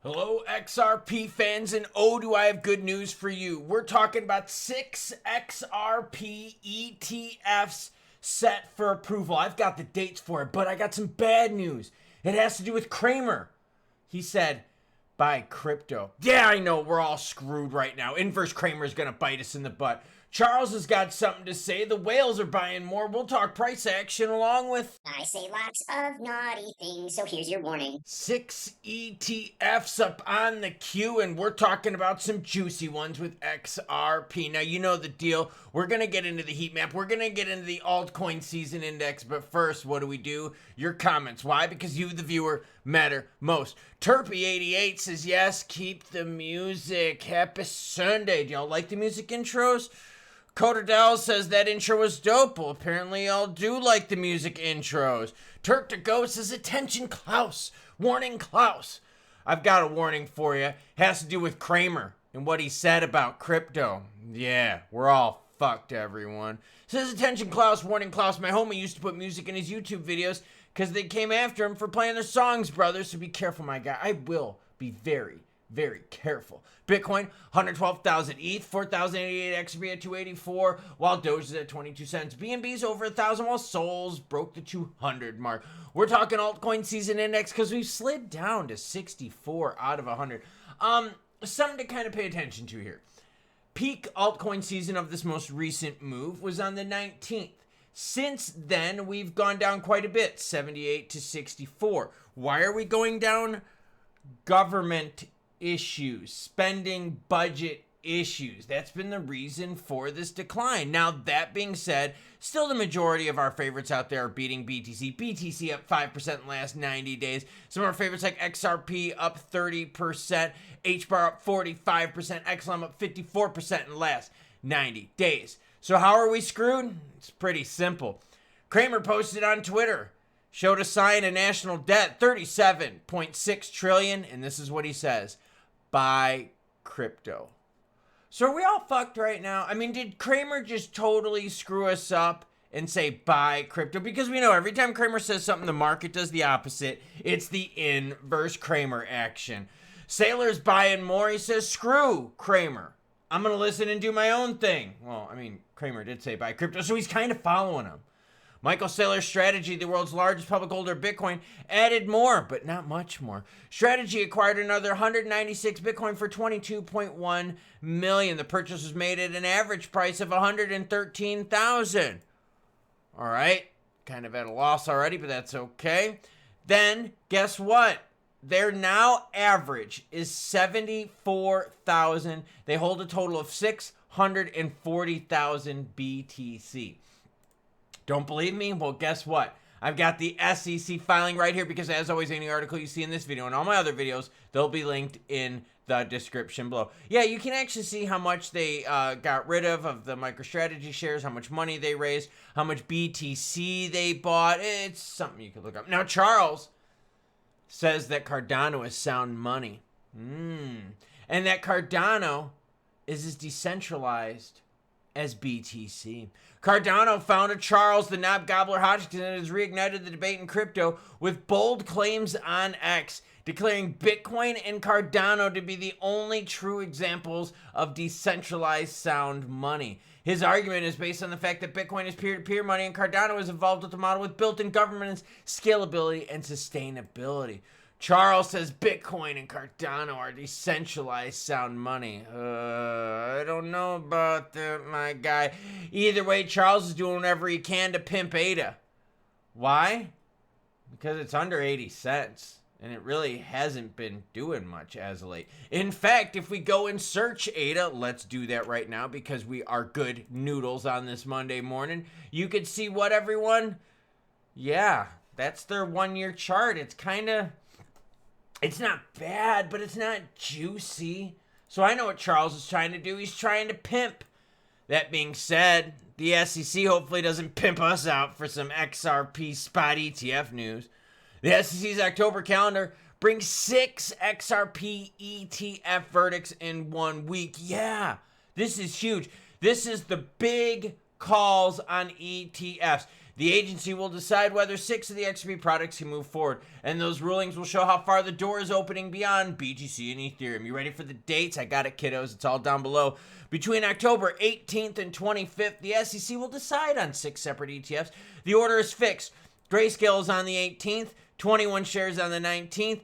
Hello, XRP fans, and oh, do I have good news for you. We're talking about 6 XRP ETFs set for approval. I've got the dates for it, but I got some bad news. It has to do with Cramer. He said, buy crypto. Yeah, I know, we're all screwed right now. Inverse Cramer is going to bite us in the butt. Charles has got something to say. The whales are buying more. We'll talk price action along with... I say lots of naughty things, so here's your warning. 6 ETFs up on the queue, and we're talking about some juicy ones with XRP. Now, you know the deal. We're going to get into the heat map. We're going to get into the altcoin season index, but first, what do? Your comments. Why? Because you, the viewer, matter most. Turpy88 says, yes, keep the music. Happy Sunday. Do y'all like the music intros? Codadell says that intro was dope. Well, apparently y'all do like the music intros. Turk to Go says, attention Klaus. Warning Klaus. I've got a warning for you. Has to do with Cramer and what he said about crypto. Yeah, we're all fucked, everyone. Says, attention Klaus, warning Klaus. My homie used to put music in his YouTube videos because they came after him for playing their songs, brother. So be careful, my guy. I will be very careful. Bitcoin, 112,000 ETH, 4,088 XRP at 284, while Doge is at 22 cents. BNB's over 1,000, while Souls broke the 200 mark. We're talking altcoin season index because we've slid down to 64 out of 100. Something to kind of pay attention to here. Peak altcoin season of this most recent move was on the 19th. Since then, we've gone down quite a bit, 78 to 64. Why are we going down? Government issues, spending budget issues. That's been the reason for this decline. Now, that being said, still the majority of our favorites out there are beating BTC. BTC up 5% in the last 90 days. Some of our favorites like XRP up 30%, HBAR up 45%, XLM up 54% in the last 90 days. So how are we screwed? It's pretty simple. Cramer posted on Twitter, showed a sign of national debt, 37.6 trillion, and this is what he says. Buy crypto. So are we all fucked right now? I mean, did Cramer just totally screw us up and say buy crypto? Because we know every time Cramer says something, the market does the opposite. It's the inverse Cramer action. Sailor's buying more. He says, screw Cramer. I'm going to listen and do my own thing. Well, I mean, Cramer did say buy crypto, so he's kind of following him. Michael Saylor's Strategy, the world's largest public holder of Bitcoin, added more, but not much more. Strategy acquired another 196 Bitcoin for $22.1 million. The purchase was made at an average price of $113,000. All right, kind of at a loss already, but that's okay. Then, guess what? Their now average is 74,000. They hold a total of 640,000 BTC. Don't believe me? Well, guess what? I've got the SEC filing right here because, as always, any article you see in this video and all my other videos, they'll be linked in the description below. Yeah, you can actually see how much they got rid of the MicroStrategy shares, how much money they raised, how much BTC they bought. It's something you could look up. Now, Charles says that Cardano is sound money. And that Cardano is as decentralized as BTC. Cardano founder Charles the Knob Gobbler Hoskinson has reignited the debate in crypto with bold claims on X, declaring Bitcoin and Cardano to be the only true examples of decentralized sound money. His argument is based on the fact that Bitcoin is peer-to-peer money and Cardano is involved with a model with built-in governance, scalability, and sustainability. Charles says Bitcoin and Cardano are decentralized sound money. I don't know about that, my guy. Either way, Charles is doing whatever he can to pimp ADA. Why? Because it's under 80 cents. And it really hasn't been doing much as of late. In fact, if we go and search ADA, let's do that right now because we are good noodles on this Monday morning. You could see what, everyone? Yeah, that's their 1 year chart. It's kind of... It's not bad, but it's not juicy. So I know what Charles is trying to do. He's trying to pimp. That being said, the SEC hopefully doesn't pimp us out for some XRP spot ETF news. The SEC's October calendar brings 6 XRP ETF verdicts in 1 week. Yeah, this is huge. This is the big calls on ETFs. The agency will decide whether 6 of the XRP products can move forward, and those rulings will show how far the door is opening beyond BTC and Ethereum. You ready for the dates? I got it, kiddos. It's all down below. Between October 18th and 25th, the SEC will decide on 6 separate ETFs. The order is fixed. Grayscale is on the 18th, 21 shares on the 19th,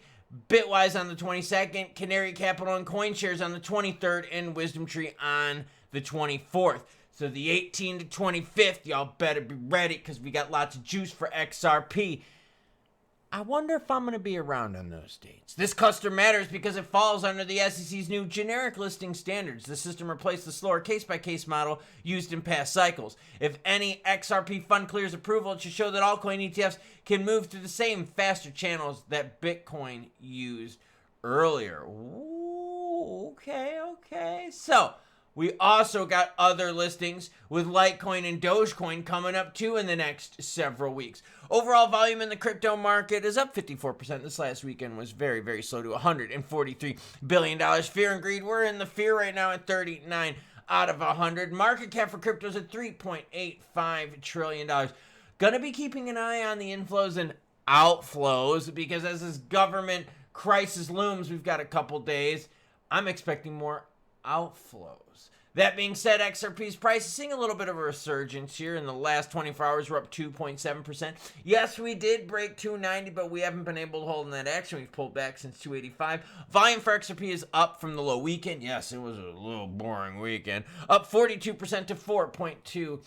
Bitwise on the 22nd, Canary Capital and CoinShares on the 23rd, and WisdomTree on the 24th. So the 18th to 25th, y'all better be ready because we got lots of juice for XRP. I wonder if I'm going to be around on those dates. This cluster matters because it falls under the SEC's new generic listing standards. The system replaced the slower case-by-case model used in past cycles. If any XRP fund clears approval, it should show that altcoin ETFs can move through the same faster channels that Bitcoin used earlier. Ooh, okay. So, we also got other listings with Litecoin and Dogecoin coming up too in the next several weeks. Overall volume in the crypto market is up 54%. This last weekend was very, very slow to $143 billion. Fear and greed, we're in the fear right now at 39 out of 100. Market cap for cryptos at $3.85 trillion. Gonna be keeping an eye on the inflows and outflows because as this government crisis looms, we've got a couple days. I'm expecting more outflows. That being said, XRP's price is seeing a little bit of a resurgence here. In the last 24 hours, we're up 2.7%. Yes, we did break 290, but we haven't been able to hold in that action. We've pulled back since 285. Volume for XRP is up from the low weekend. Yes, it was a little boring weekend. Up 42% to $4.2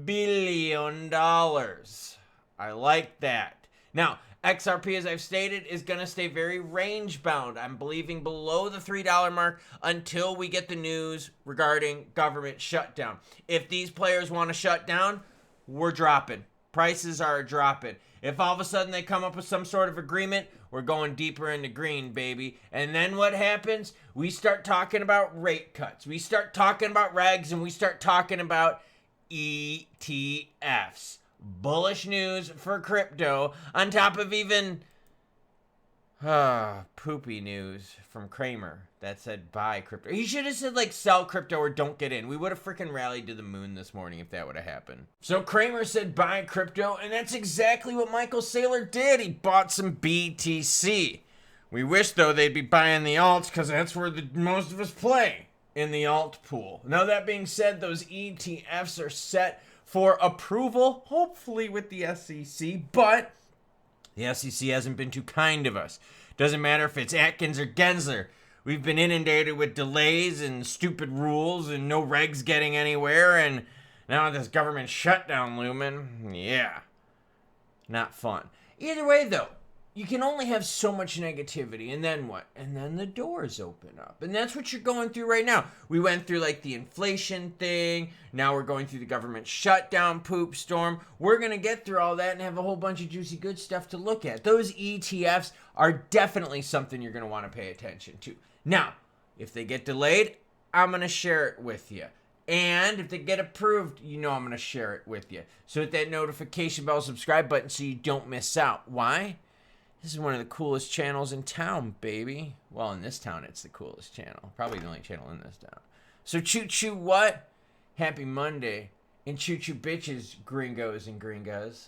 billion. I like that. Now, XRP, as I've stated, is going to stay very range bound. I'm believing below the $3 mark until we get the news regarding government shutdown. If these players want to shut down, we're dropping. Prices are dropping. If all of a sudden they come up with some sort of agreement, we're going deeper into green, baby. And then what happens? We start talking about rate cuts. We start talking about regs, and we start talking about ETFs. Bullish news for crypto on top of even poopy news from Kramer that said buy crypto. He should have said like sell crypto or don't get in. We would have freaking rallied to the moon this morning if that would have happened. So Kramer said buy crypto, and that's exactly what Michael Saylor did. He bought some BTC. We wish though they'd be buying the alts because that's where most of us play, in the alt pool. Now that being said, those ETFs are set for approval, hopefully with the SEC, but the SEC hasn't been too kind of us. Doesn't matter if it's Atkins or Gensler. We've been inundated with delays and stupid rules and no regs getting anywhere, and now this government shutdown looming. Yeah, not fun. Either way, though, you can only have so much negativity, and then what? And then the doors open up. And that's what you're going through right now. We went through like the inflation thing. Now we're going through the government shutdown poop storm. We're going to get through all that and have a whole bunch of juicy good stuff to look at. Those ETFs are definitely something you're going to want to pay attention to. Now, if they get delayed, I'm going to share it with you. And if they get approved, you know I'm going to share it with you. So hit that notification bell, subscribe button so you don't miss out. Why? This is one of the coolest channels in town, baby. Well, in this town, it's the coolest channel. Probably the only channel in this town. So choo-choo what? Happy Monday. And choo-choo bitches, gringos and gringas.